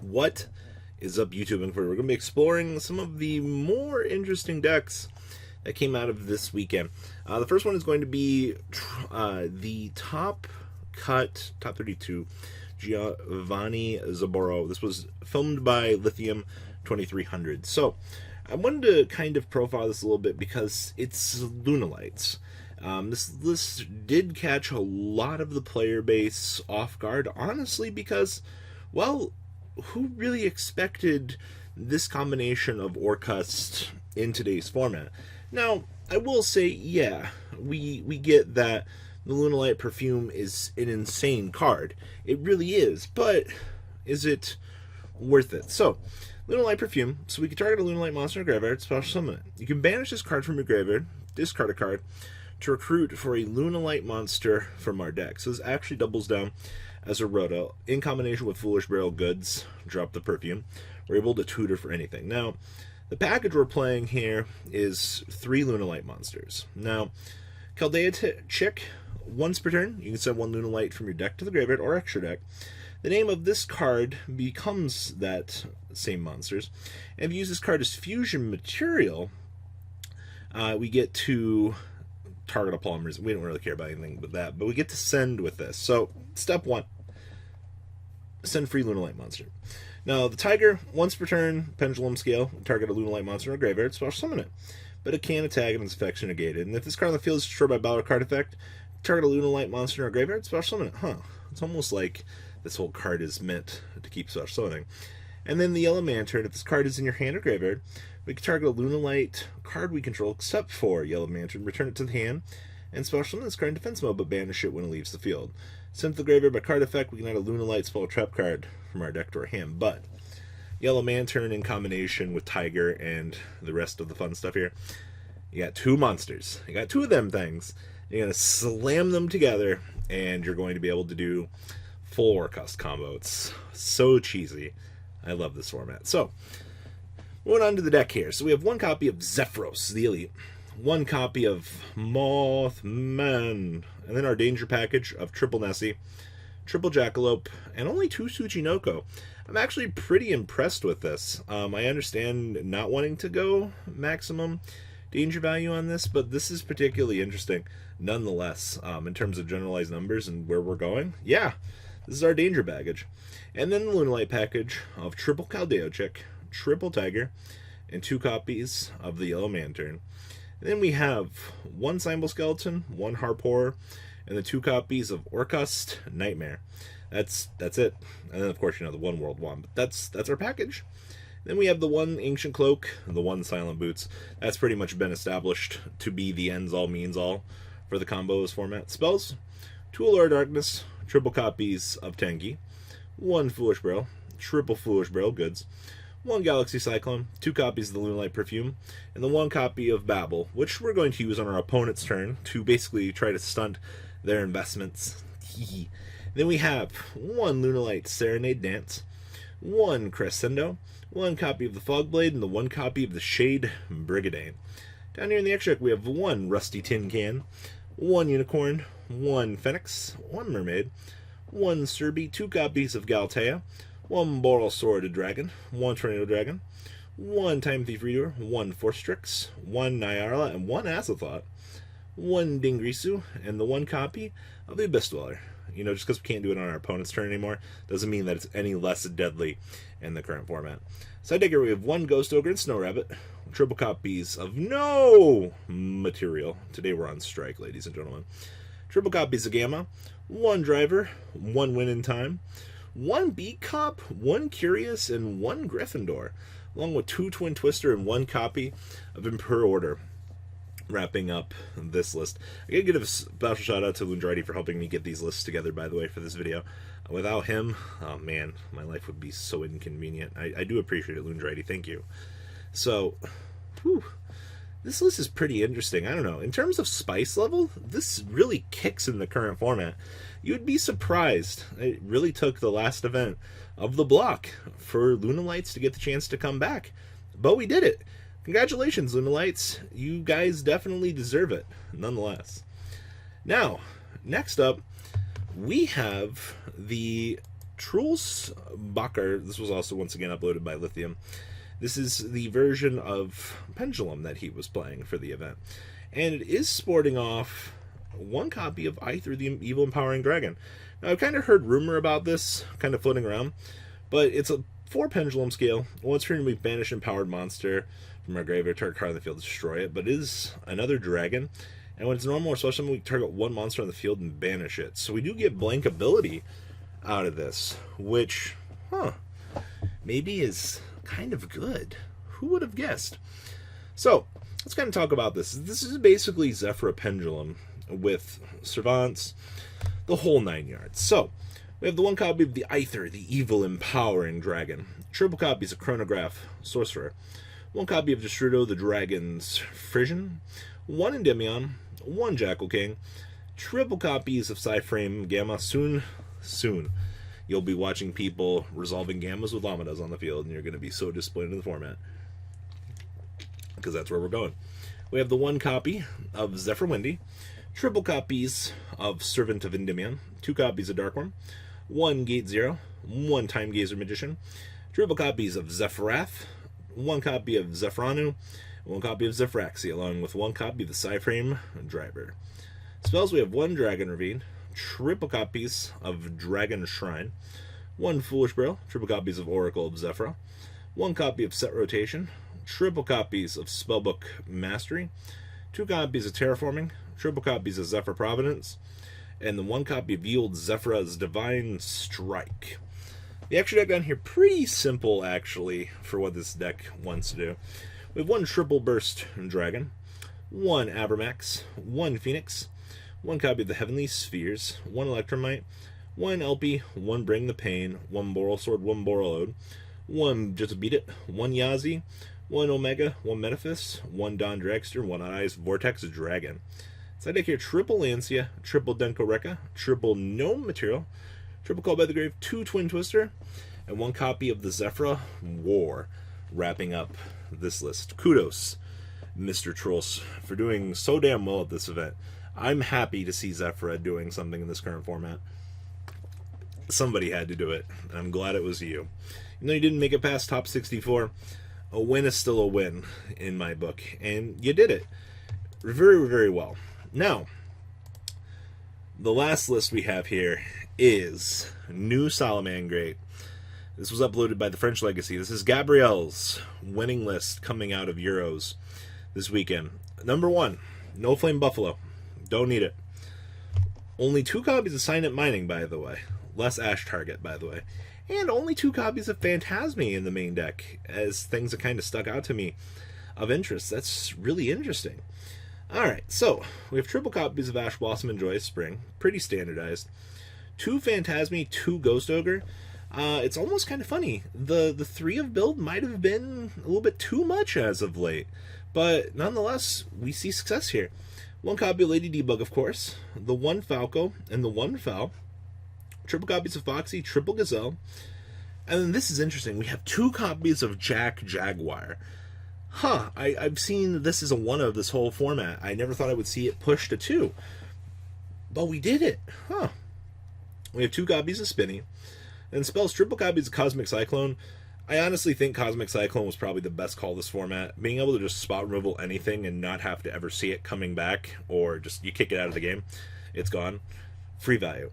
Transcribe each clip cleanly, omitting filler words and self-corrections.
What is up, YouTube? And we're going to be exploring some of the more interesting decks that came out of this weekend. The first one is going to be the top 32, Giovanni Zaboro. This was filmed by Lithium 2300. So I wanted to kind of profile this a little bit because it's Lunalights. This list did catch a lot of the player base off guard, honestly, because, well, who really expected this combination of Orcust in today's format? Now, I will say, yeah, we get that the Lunalight Perfume is an insane card. It really is, but is it worth it? So, Lunalight Perfume, so we can target a Lunalight monster in a graveyard, special summon it. You can banish this card from your graveyard, discard a card, to recruit for a Lunalight monster from our deck. So this actually doubles down as a Roto. In combination with Foolish Burial Goods, drop the Perfume. We're able to tutor for anything. Now, the package we're playing here is 3 Lunalight monsters. Now, Chaldea Chick, once per turn, you can send 1 Lunalight from your deck to the graveyard or extra deck. The name of this card becomes that same monsters. And if you use this card as fusion material, we get to target a polymers. We don't really care about anything but that, but we get to send with this. So, step 1, send free Lunalight monster. Now, the Tiger, once per turn, Pendulum Scale, target a Lunalight monster in a graveyard, special summon it. But it can attack and its effects are negated. And if this card on the field is destroyed by battle or card effect, target a Lunalight monster in a graveyard, special summon it. Huh. It's almost like this whole card is meant to keep special summoning. And then the Yellow Lantern, if this card is in your hand or graveyard, we can target a Lunalight card we control except for Yellow Lantern, return it to the hand, and special summon this card in defense mode, but banish it when it leaves the field. Sent to the graveyard by card effect, we can add a Lunalight spell trap card from our deck to our hand, but Yellow Lantern in combination with Tiger and the rest of the fun stuff here, you got 2 monsters. You got 2 of them things. You're going to slam them together, and you're going to be able to do full Orcust combo. It's so cheesy. I love this format. So, moving on to the deck here. So we have 1 copy of Zefra, the Elite, 1 copy of Mothman, and then our Danger package of Triple Nessie, Triple Jackalope, and only 2 Tsuchinoko. I'm actually pretty impressed with this. I understand not wanting to go maximum danger value on this, but this is particularly interesting nonetheless, in terms of generalized numbers and where we're going. Yeah, this is our Danger package. And then the Lunalight package of Triple Chaldea Chick, Triple Tiger, and 2 copies of the Yellow Lantern. And then we have 1 Symbol Skeleton, 1 Harp Horror, and the 2 copies of Orcust Nightmare. That's it. And then, of course, you know, the 1 World Wand. But that's our package. Then we have the 1 Ancient Cloak and the 1 Silent Boots. That's pretty much been established to be the ends-all, means-all for the combos format. Spells, 2 Allure Darkness, triple copies of Tenki, 1 Foolish Burial, triple Foolish Burial Goods, 1 Galaxy Cyclone, 2 copies of the Lunalight Perfume, and the 1 copy of Babel, which we're going to use on our opponent's turn to basically try to stunt their investments. Then we have 1 Lunalight Serenade Dance, 1 Crescendo, 1 copy of the Fogblade, and the 1 copy of the Shade Brigade. Down here in the extra deck, we have 1 Rusty Tin Can, 1 Unicorn, 1 Phoenix, 1 Mermaid, 1 Serby, 2 copies of Galtea, 1 Boral Sworded Dragon, 1 Tornado Dragon, 1 Time Thief Reader, 1 Forstrix, 1 Nyarla, and 1 Azathoth, 1 Dingrisu, and the 1 copy of the Abyss Dweller. You know, just because we can't do it on our opponent's turn anymore doesn't mean that it's any less deadly in the current format. Side deck here we have 1 Ghost Ogre and Snow Rabbit, triple copies of no material. Today we're on strike, ladies and gentlemen. Triple copies of Gamma, 1 Driver, 1 Win in Time, 1 Beat Cop, 1 Curious, and 1 Gryffindor, along with 2 Twin Twister and 1 copy of Imperial Order. Wrapping up this list. I gotta give a special shout out to Lunalights for helping me get these lists together, by the way, for this video. Without him, oh man, my life would be so inconvenient. I do appreciate it, Lunalights. Thank you. So, whew, this list is pretty interesting. I don't know. In terms of spice level, this really kicks in the current format. You'd be surprised. It really took the last event of the block for Lunalights to get the chance to come back. But we did it. Congratulations, Lunalights. You guys definitely deserve it, nonetheless. Now, next up, we have the Truls Bakker, this was also once again uploaded by Lithium. This is the version of Pendulum that he was playing for the event. And it is sporting off one copy of Aether, the Evil Empowering Dragon. Now, I've kind of heard rumor about this, kind of floating around, but it's a 4 pendulum scale. Once per turn, we banish empowered monster from our graveyard, target card on the field, destroy it, but it is another dragon. And when it's normal or special, we target one monster on the field and banish it. So we do get blank ability out of this, which, maybe is kind of good. Who would have guessed? So, let's kind of talk about this. This is basically Zefra Pendulum with Servants, the whole 9 yards. So, we have the 1 copy of the Aether, the Evil Empowering Dragon. Triple copies of Chronograph, Sorcerer. 1 copy of Destrudo, the Dragon's Frisian. 1 Endymion. 1 Jackal King. Triple copies of Psyframe Gamma. Soon, you'll be watching people resolving Gammas with Lamadas on the field, and you're going to be so disappointed in the format. Because that's where we're going. We have the 1 copy of Zefra Windy. Triple copies of Servant of Endymion. 2 copies of Darkworm. 1 Gate Zero. 1 Time Gazer Magician. Triple copies of Zephrath. 1 copy of Zephranu. 1 copy of Zephraxi, along with 1 copy of the Psyframe Driver. Spells, we have 1 Dragon Ravine. Triple copies of Dragon Shrine. 1 Foolish Bro. Triple copies of Oracle of Zefra. 1 copy of Set Rotation. Triple copies of Spellbook Mastery. 2 copies of Terraforming. Triple copies of Zephyr Providence. And the 1 copy of Yield Zephra's Divine Strike. The extra deck down here, pretty simple actually for what this deck wants to do. We have 1 Triple Burst Dragon, 1 Abramax, 1 Phoenix, 1 copy of the Heavenly Spheres, 1 Electromite, 1 LP, 1 Bring the Pain, 1 Boral Sword, 1 Borreload, 1 Just Beat It, 1 Yazi, 1 Omega, 1 Metaphys, 1 Don Dragster, 1 Eyes Vortex Dragon. Side deck here, triple Lancia, triple Denko Rekka, triple Gnome Material, triple Call by the Grave, 2 Twin Twister, and 1 copy of the Zefra War, wrapping up this list. Kudos, Mr. Truls, for doing so damn well at this event. I'm happy to see Zefra doing something in this current format. Somebody had to do it, and I'm glad it was you. Even though you didn't make it past top 64, a win is still a win in my book, and you did it very, very well. Now, the last list we have here is New Salamangreat. This was uploaded by the French Legacy. This is Gabrielle's winning list coming out of Euros this weekend. Number 1, No Flame Buffalo. Don't need it. Only 2 copies of Signet Mining, by the way. Less Ash Target, by the way. And only 2 copies of Phantasme in the main deck, as things that kind of stuck out to me of interest. That's really interesting. Alright, so we have triple copies of Ash Blossom and Joyous Spring. Pretty standardized. 2 Phantasme, 2 Ghost Ogre. It's almost kind of funny. The 3 of build might have been a little bit too much as of late. But nonetheless, we see success here. 1 copy of Lady Debug, of course. The 1 Falco and the 1 Fel. Triple copies of Foxy, triple Gazelle. And then this is interesting. We have 2 copies of Jack Jaguar. I've seen this as a 1 of this whole format. I never thought I would see it pushed to 2. But we did it. We have 2 copies of Spinny. And spells triple copies of Cosmic Cyclone. I honestly think Cosmic Cyclone was probably the best call this format. Being able to just spot removal anything and not have to ever see it coming back, or just you kick it out of the game, it's gone. Free value.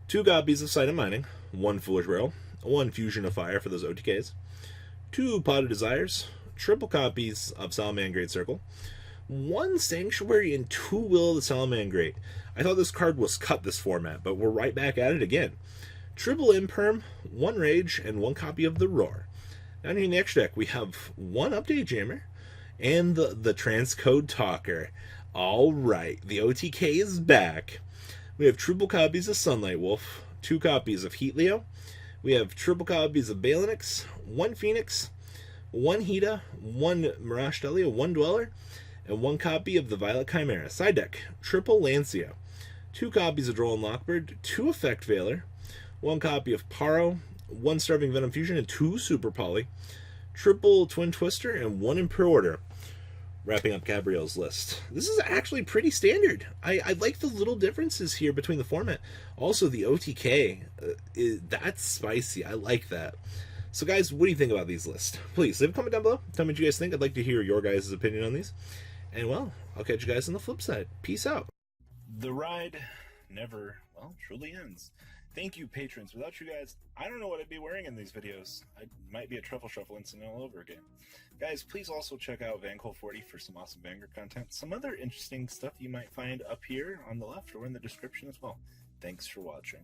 2 copies of Sight of Mining. 1 Foolish Barrel. 1 Fusion of Fire for those OTKs. 2 Pot of Desires. Triple copies of Salamangreat Circle. 1 Sanctuary and 2 Will of the Salamangreat. I thought this card was cut this format, but we're right back at it again. Triple Imperm, 1 Rage, and 1 copy of the Roar. Down here in the extra deck, we have 1 Update Jammer and the Transcode Talker. Alright, the OTK is back. We have triple copies of Sunlight Wolf, 2 copies of Heat Leo. We have triple copies of Balinix, 1 Phoenix, 1 Hida, 1 Mirage Delia, 1 Dweller, and 1 copy of the Violet Chimera. Side deck, triple Lancia, 2 copies of Droll and Lockbird, 2 Effect Veiler, 1 copy of Paro, 1 Starving Venom Fusion, and 2 Super Poly, triple Twin Twister, and 1 Impure Order. wrapping up Gabrielle's list. This is actually pretty standard. I like the little differences here between the format. Also, the OTK, that's spicy. I like that. So, guys, what do you think about these lists? Please leave a comment down below. Tell me what you guys think. I'd like to hear your guys' opinion on these. And, well, I'll catch you guys on the flip side. Peace out. The ride never, well, truly ends. Thank you, patrons. Without you guys, I don't know what I'd be wearing in these videos. I might be a truffle shuffle incident all over again. Guys, please also check out VanCole40 for some awesome Vanguard content. Some other interesting stuff you might find up here on the left or in the description as well. Thanks for watching.